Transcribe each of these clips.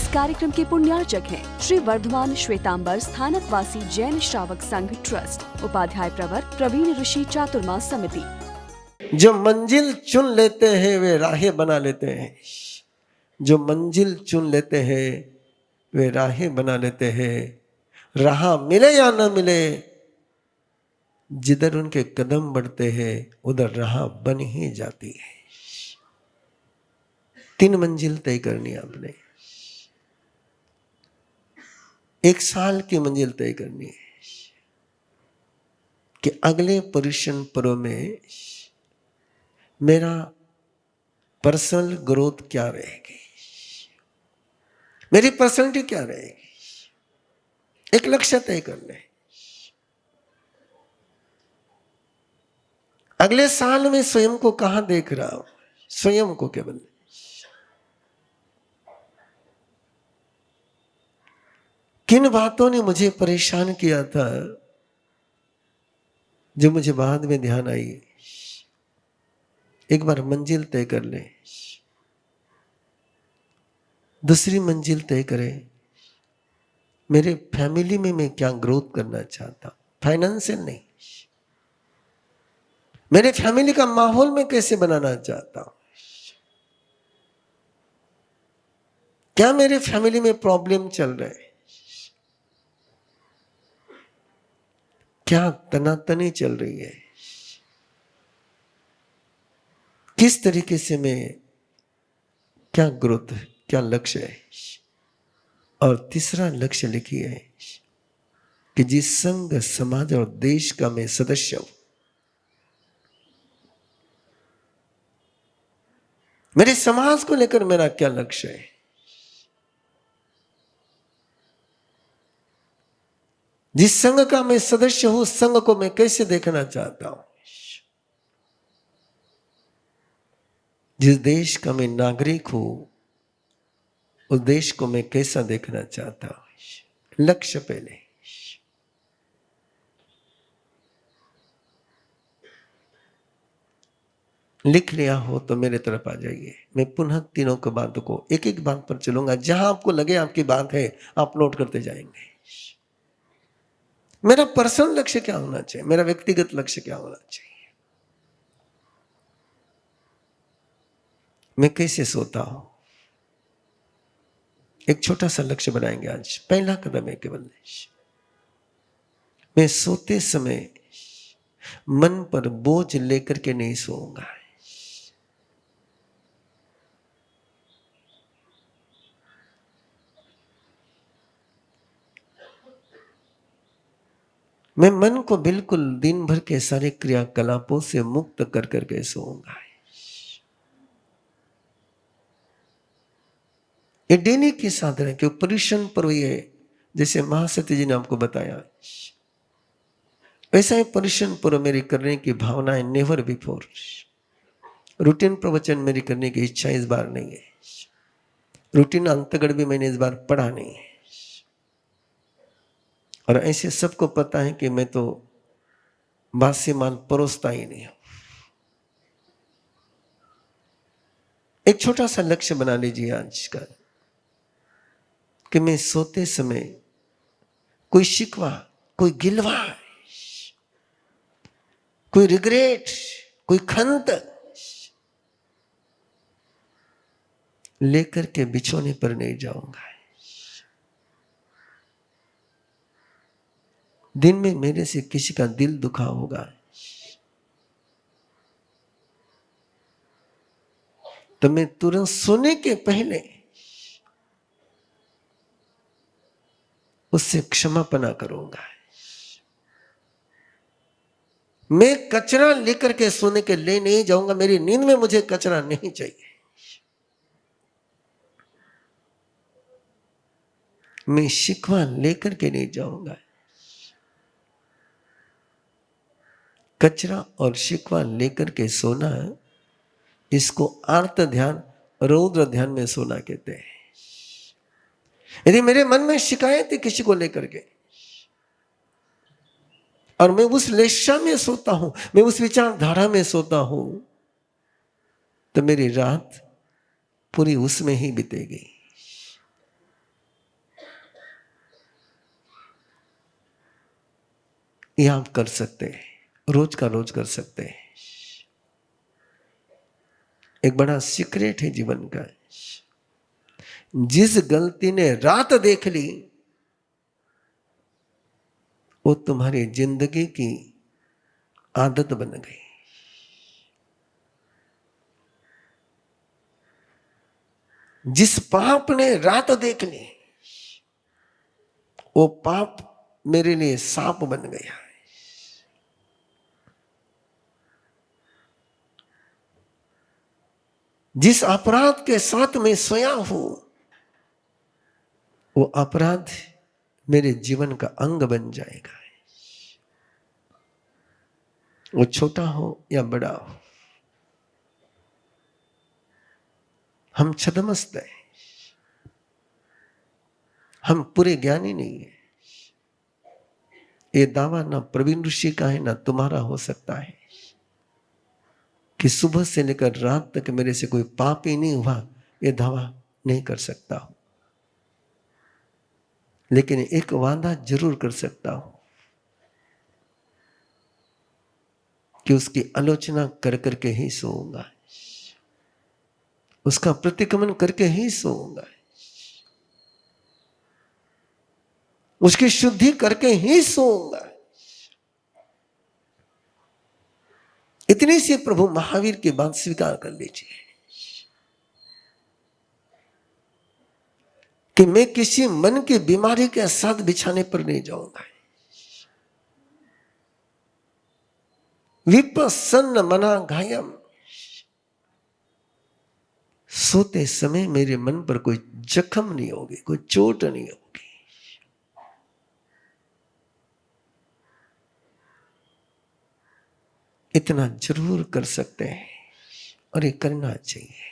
कार्यक्रम के पुण्यार्चक हैं श्री वर्धमान श्वेतांबर स्थानकवासी जैन श्रावक संघ ट्रस्ट, उपाध्याय प्रवर प्रवीण ऋषि चातुर्मास समिति। जो मंजिल चुन लेते हैं वे राहें बना लेते हैं। जो मंजिल चुन लेते हैं वे राहें बना लेते हैं। राह मिले या न मिले, जिधर उनके कदम बढ़ते हैं उधर राह बन ही जाती है। 3 मंजिल तय करनी आपने। 1 साल की मंजिल तय करनी है कि अगले पर्युषण पर्व में मेरा पर्सनल ग्रोथ क्या रहेगी, मेरी पर्सनैलिटी क्या रहेगी। एक लक्ष्य तय कर ले। अगले साल में स्वयं को कहां देख रहा हूं, स्वयं को केवल। किन बातों ने मुझे परेशान किया था जो मुझे बाद में ध्यान आई। एक बार मंजिल तय कर ले। दूसरी मंजिल तय करें, मेरे फैमिली में मैं क्या ग्रोथ करना चाहता हूं, फाइनेंशियल नहीं, मेरे फैमिली का माहौल मैं कैसे बनाना चाहता हूं। क्या मेरे फैमिली में प्रॉब्लम चल रहे हैं, क्या तनातनी चल रही है, किस तरीके से मैं, क्या ग्रोथ है, क्या लक्ष्य है। और तीसरा लक्ष्य लिखिए कि जिस संघ समाज और देश का मैं सदस्य हूं, मेरे समाज को लेकर मेरा क्या लक्ष्य है। जिस संघ का मैं सदस्य हूं, उस संघ को मैं कैसे देखना चाहता हूं। जिस देश का मैं नागरिक हूं, उस देश को मैं कैसा देखना चाहता हूं। लक्ष्य पहले। लिख लिया हो तो मेरे तरफ आ जाइए। मैं पुनः तीनों की बातों को एक एक बात पर चलूंगा। जहां आपको लगे आपकी बात है, आप नोट करते जाएंगे। मेरा पर्सनल लक्ष्य क्या होना चाहिए, मेरा व्यक्तिगत लक्ष्य क्या होना चाहिए। मैं कैसे सोता हूं, एक छोटा सा लक्ष्य बनाएंगे आज। पहला कदम है केवल, मैं सोते समय मन पर बोझ लेकर के नहीं सोऊंगा। मैं मन को बिल्कुल दिन भर के सारे क्रियाकलापों से मुक्त कर करके सोऊंगा। ये डेली की साधना है कि पर्युषण पर्व है, जैसे महासती जी ने आपको बताया, वैसा ही पर्युषण पर्व मेरी करने की भावना है। Never before. रूटीन प्रवचन मेरी करने की इच्छा इस बार नहीं है। रूटीन अंतगढ़ भी मैंने इस बार पढ़ा नहीं है। और ऐसे सबको पता है कि मैं तो बासी माल परोसता ही नहीं हूं। एक छोटा सा लक्ष्य बना लीजिए आज का कि मैं सोते समय कोई शिकवा, कोई गिलवा, कोई रिग्रेट, कोई खंत लेकर के बिछोने पर नहीं जाऊंगा। दिन में मेरे से किसी का दिल दुखा होगा तो मैं तुरंत सोने के पहले उससे क्षमापना करूंगा। मैं कचरा लेकर के सोने के लिए नहीं जाऊंगा। मेरी नींद में मुझे कचरा नहीं चाहिए। मैं शिकवा लेकर के नहीं जाऊंगा। कचरा और शिकवा लेकर के सोना, इसको आर्त ध्यान, रौद्र ध्यान में सोना कहते हैं। यदि मेरे मन में शिकायत है किसी को लेकर के और मैं उस लेशा में सोता हूं, मैं उस विचारधारा में सोता हूं, तो मेरी रात पूरी उसमें ही बीतेगी। ये आप कर सकते हैं, रोज का रोज कर सकते हैं। एक बड़ा सीक्रेट है जीवन का। जिस गलती ने रात देख ली वो तुम्हारी जिंदगी की आदत बन गई। जिस पाप ने रात देख ली वो पाप मेरे लिए सांप बन गया। जिस अपराध के साथ मैं सोया हूं वो अपराध मेरे जीवन का अंग बन जाएगा। वो छोटा हो या बड़ा हो, हम छद्मस्त हैं, हम पूरे ज्ञानी नहीं है। ये दावा ना प्रवीण ऋषि का है ना तुम्हारा हो सकता है कि सुबह से लेकर रात तक मेरे से कोई पाप ही नहीं हुआ, ये दावा नहीं कर सकता हूं। लेकिन एक वादा जरूर कर सकता हूं कि उसकी आलोचना कर करके ही सोऊंगा, उसका प्रतिक्रमण करके ही सोऊंगा, उसकी शुद्धि करके ही सोऊंगा। इतनी सी प्रभु महावीर की बात स्वीकार कर लीजिए कि मैं किसी मन की बीमारी के साथ बिछाने पर नहीं जाऊंगा। विपसन्न मना घायम, सोते समय मेरे मन पर कोई जख्म नहीं होगी, कोई चोट नहीं होगी। इतना जरूर कर सकते हैं और ये करना चाहिए।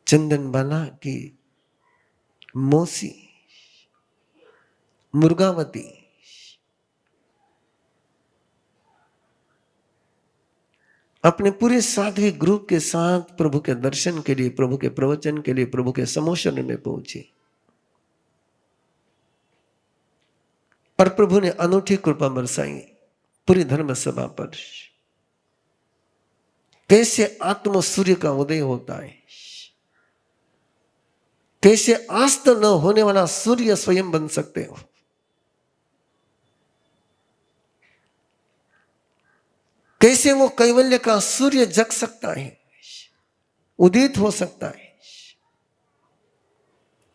चंदनबाला की मौसी मुर्गावती अपने पूरे साध्वी ग्रुप के साथ प्रभु के दर्शन के लिए, प्रभु के प्रवचन के लिए, प्रभु के समोशन में पहुंची और प्रभु ने अनूठी कृपा बरसाई पूरी धर्म सभा पर। कैसे आत्म सूर्य का उदय होता है, कैसे अस्त न होने वाला सूर्य स्वयं बन सकते हो, कैसे वो कैवल्य का सूर्य जग सकता है, उदित हो सकता है।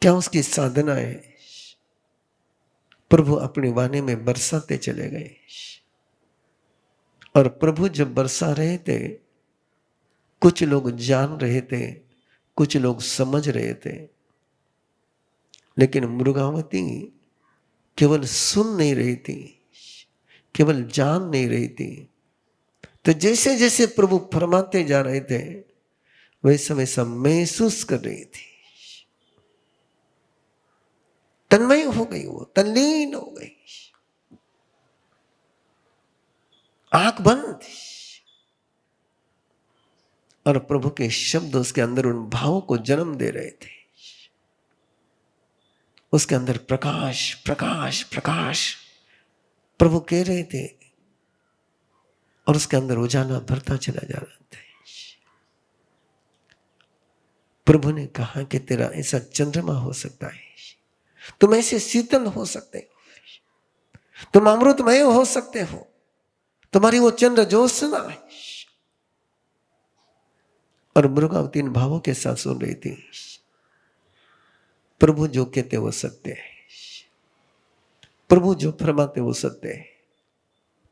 क्या उसकी साधना है? प्रभु अपनी वाणी में बरसाते चले गए और प्रभु जब बरसा रहे थे कुछ लोग जान रहे थे, कुछ लोग समझ रहे थे, लेकिन मुर्गावती केवल सुन नहीं रही थी, केवल जान नहीं रही थी। तो जैसे जैसे प्रभु फरमाते जा रहे थे वैसा वैसा महसूस कर रही थी, तन्मय हो गई, वो तल्लीन हो गई, आंख बंद और प्रभु के शब्द उसके अंदर उन भावों को जन्म दे रहे थे। उसके अंदर प्रकाश प्रकाश प्रकाश प्रभु कह रहे थे और उसके अंदर उजाला भरता चला जा रहा था। प्रभु ने कहा कि तेरा ऐसा चंद्रमा हो सकता है, तुम ऐसे शीतल हो सकते हो, तुम अमृतमय हो सकते हो, तुम्हारी वो चंद्र ज्योत्सना है। और मुर्गावती इन भावों के साथ सुन रही थी। प्रभु जो कहते वो सत्य है, प्रभु जो फरमाते वो सत्य है।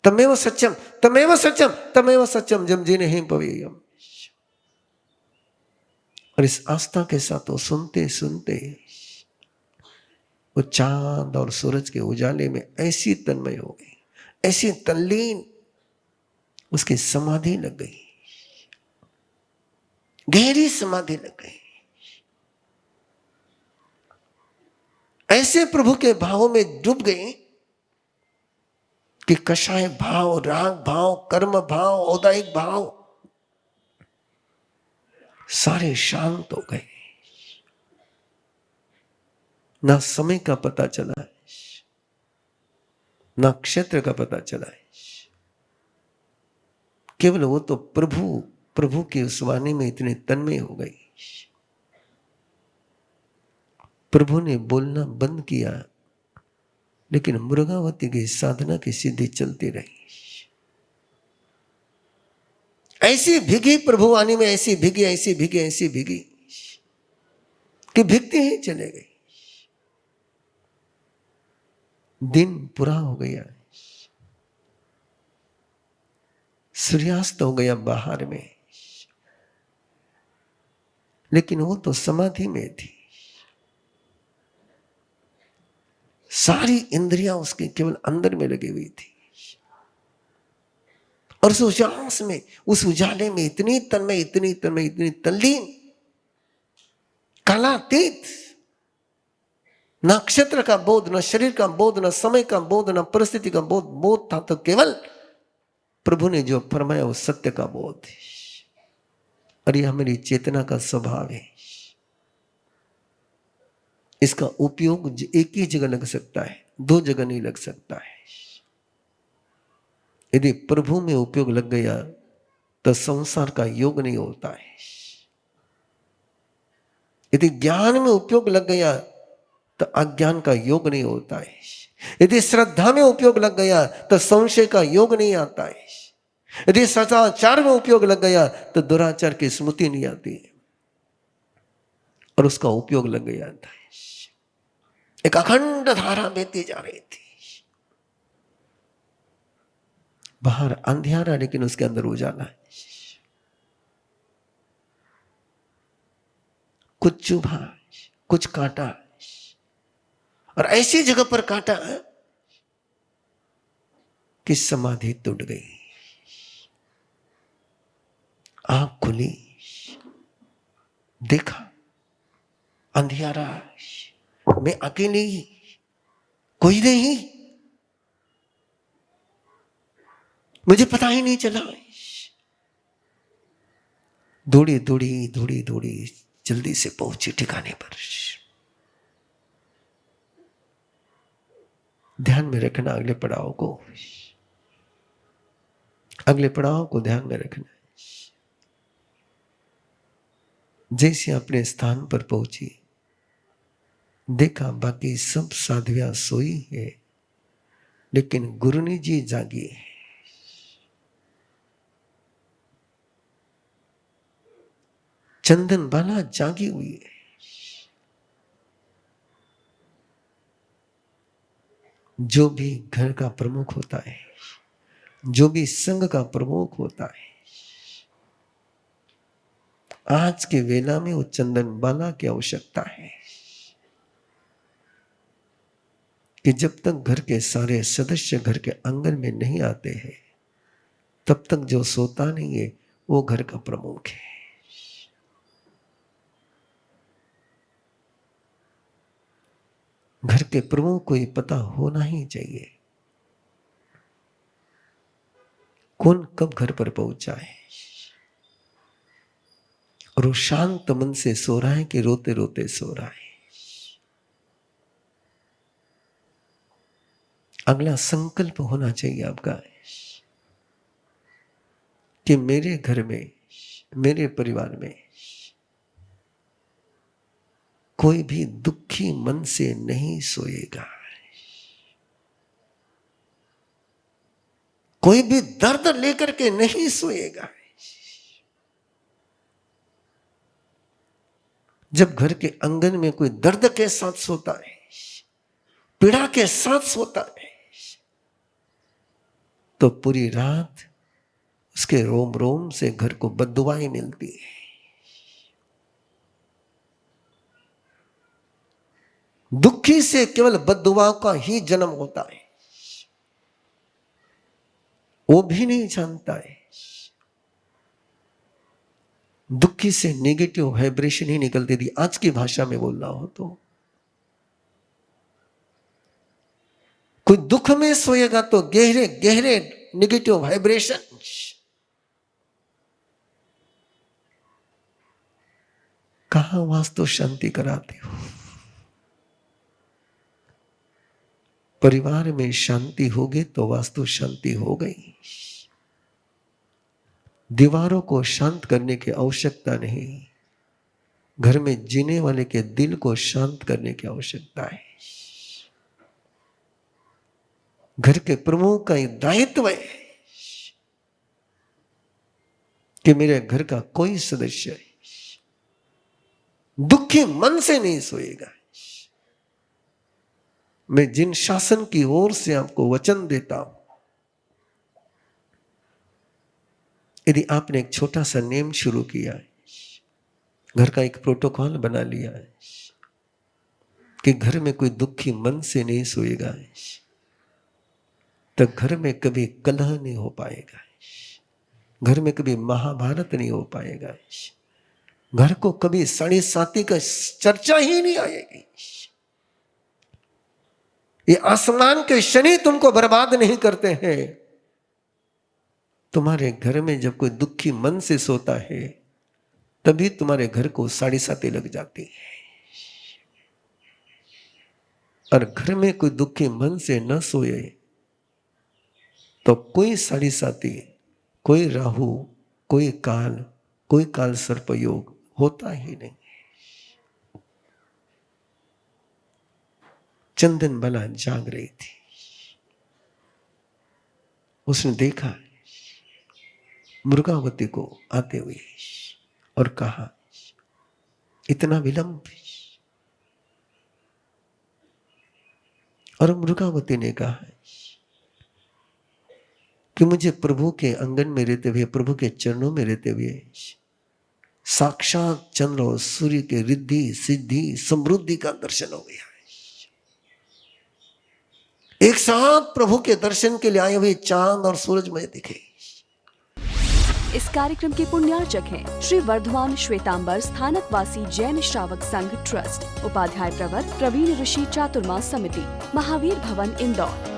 तमेव सत्यम तमेव सत्यम तमेव सत्यम जम जी नहीं पवेयम। और इस आस्था के साथ वो सुनते सुनते वो चांद और सूरज के उजाले में ऐसी तन्मय हो गई, ऐसी तल्लीन, उसकी समाधि लग गई, गहरी समाधि लग गई। ऐसे प्रभु के भावों में डूब गई कि कषाय भाव, राग भाव, कर्म भाव, औदायिक भाव सारे शांत हो गए। ना समय का पता चला है, ना क्षेत्र का पता चला है। केवल वो तो प्रभु की उस वाणी में इतने तन्मय हो गई, प्रभु ने बोलना बंद किया, लेकिन मुर्गावती की साधना की सिद्धि चलती रही। ऐसी भीगी प्रभु वाणी में, ऐसी भीगी, ऐसी भीगी, ऐसी भीगी कि भीगते ही चले गई। दिन पूरा हो गया, सूर्यास्त हो गया बाहर में, लेकिन वो तो समाधि में थी। सारी इंद्रियां उसके केवल अंदर में लगी हुई थी, और उस उजास में, उस उजाले में इतनी तन्मय, इतनी तन्मय, इतनी तल्लीन, कालातीत, न नक्षत्र का बोध, न शरीर का बोध, न समय का बोध, न परिस्थिति का बोध था, तो केवल प्रभु ने जो फरमाया वो सत्य का बोध है। और यह मेरी चेतना का स्वभाव है। इसका उपयोग एक ही जगह लग सकता है, दो जगह नहीं लग सकता है। यदि प्रभु में उपयोग लग गया तो संसार का योग नहीं होता है। यदि ज्ञान में उपयोग लग गया तो अज्ञान का योग नहीं होता है। यदि श्रद्धा में उपयोग लग गया तो संशय का योग नहीं आता है। यदि सदाचार में उपयोग लग गया तो दुराचार की स्मृति नहीं आती है। और उसका उपयोग लग गया था, एक अखंड धारा बहती जा रही थी। बाहर अंधियारा, लेकिन उसके अंदर उजाला है। कुछ चुभा, कुछ काटा, और ऐसी जगह पर काटा कि समाधि टूट गई। आंख खुली, देखा अंधियारा, मैं अकेली, कोई नहीं, मुझे पता ही नहीं चला। दौड़ी दौड़ी दौड़ी दौड़ी जल्दी से पहुंची ठिकाने पर। ध्यान में रखना अगले पड़ाव को, अगले पड़ाव को ध्यान में रखना। जैसे अपने स्थान पर पहुंची, देखा बाकी सब साध्वियां सोई है, लेकिन गुरुनी जी जागी है। चंदन बाला जागी हुई है। जो भी घर का प्रमुख होता है, जो भी संघ का प्रमुख होता है, आज के वेला में वो चंदन बाला की आवश्यकता है कि जब तक घर के सारे सदस्य घर के आंगन में नहीं आते हैं, तब तक जो सोता नहीं है वो घर का प्रमुख है। घर के प्रमुख को ये पता होना ही चाहिए कौन कब घर पर पहुंचा है, और वो शांत मन से सो रहा है कि रोते रोते सो रहा है। अगला संकल्प होना चाहिए आपका कि मेरे घर में, मेरे परिवार में कोई भी दुखी मन से नहीं सोएगा, कोई भी दर्द लेकर के नहीं सोएगा। जब घर के आंगन में कोई दर्द के साथ सोता है, पीड़ा के साथ सोता है, तो पूरी रात उसके रोम रोम से घर को बद्दुआएं मिलती है। दुखी से केवल बद्दुआ का ही जन्म होता है, वो भी नहीं जानता है। दुखी से नेगेटिव वाइब्रेशन ही निकलती थी, आज की भाषा में बोलना हो तो। कोई दुख में सोएगा तो गहरे गहरे नेगेटिव वाइब्रेशन, कहां वास्तु शांति कराते हो। परिवार में शांति होगी तो वास्तु शांति हो गई। दीवारों को शांत करने की आवश्यकता नहीं, घर में जीने वाले के दिल को शांत करने की आवश्यकता है। घर के प्रमुख का एक दायित्व है कि मेरे घर का कोई सदस्य दुखी मन से नहीं सोएगा। मैं जिन शासन की ओर से आपको वचन देता हूं, यदि आपने एक छोटा सा नियम शुरू किया है, घर का एक प्रोटोकॉल बना लिया है कि घर में कोई दुखी मन से नहीं सोएगा, तो घर में कभी कलह नहीं हो पाएगा, घर में कभी महाभारत नहीं हो पाएगा, घर को कभी साढ़े साती का चर्चा ही नहीं आएगी। ये आसमान के शनि तुमको बर्बाद नहीं करते हैं। तुम्हारे घर में जब कोई दुखी मन से सोता है, तभी तुम्हारे घर को साढ़े साती लग जाती है। और घर में कोई दुखी मन से न सोए तो कोई साढ़े साती, कोई राहु, कोई काल सर्पयोग होता ही नहीं। चंदन बाला जाग रही थी, उसने देखा मुर्गावती को आते हुए और कहा, इतना विलंब? और मुर्गावती ने कहा कि मुझे प्रभु के आंगन में रहते हुए, प्रभु के चरणों में रहते हुए साक्षात चंद्र और सूर्य के रिद्धि सिद्धि समृद्धि का दर्शन हो गया। एक साथ प्रभु के दर्शन के लिए आए हुए चांद और सूरज मुझे दिखे। इस कार्यक्रम के पुण्यार्चक हैं श्री वर्धमान श्वेतांबर स्थानकवासी जैन श्रावक संघ ट्रस्ट, उपाध्याय प्रवर प्रवीण ऋषि चातुर्मास समिति, महावीर भवन इंदौर।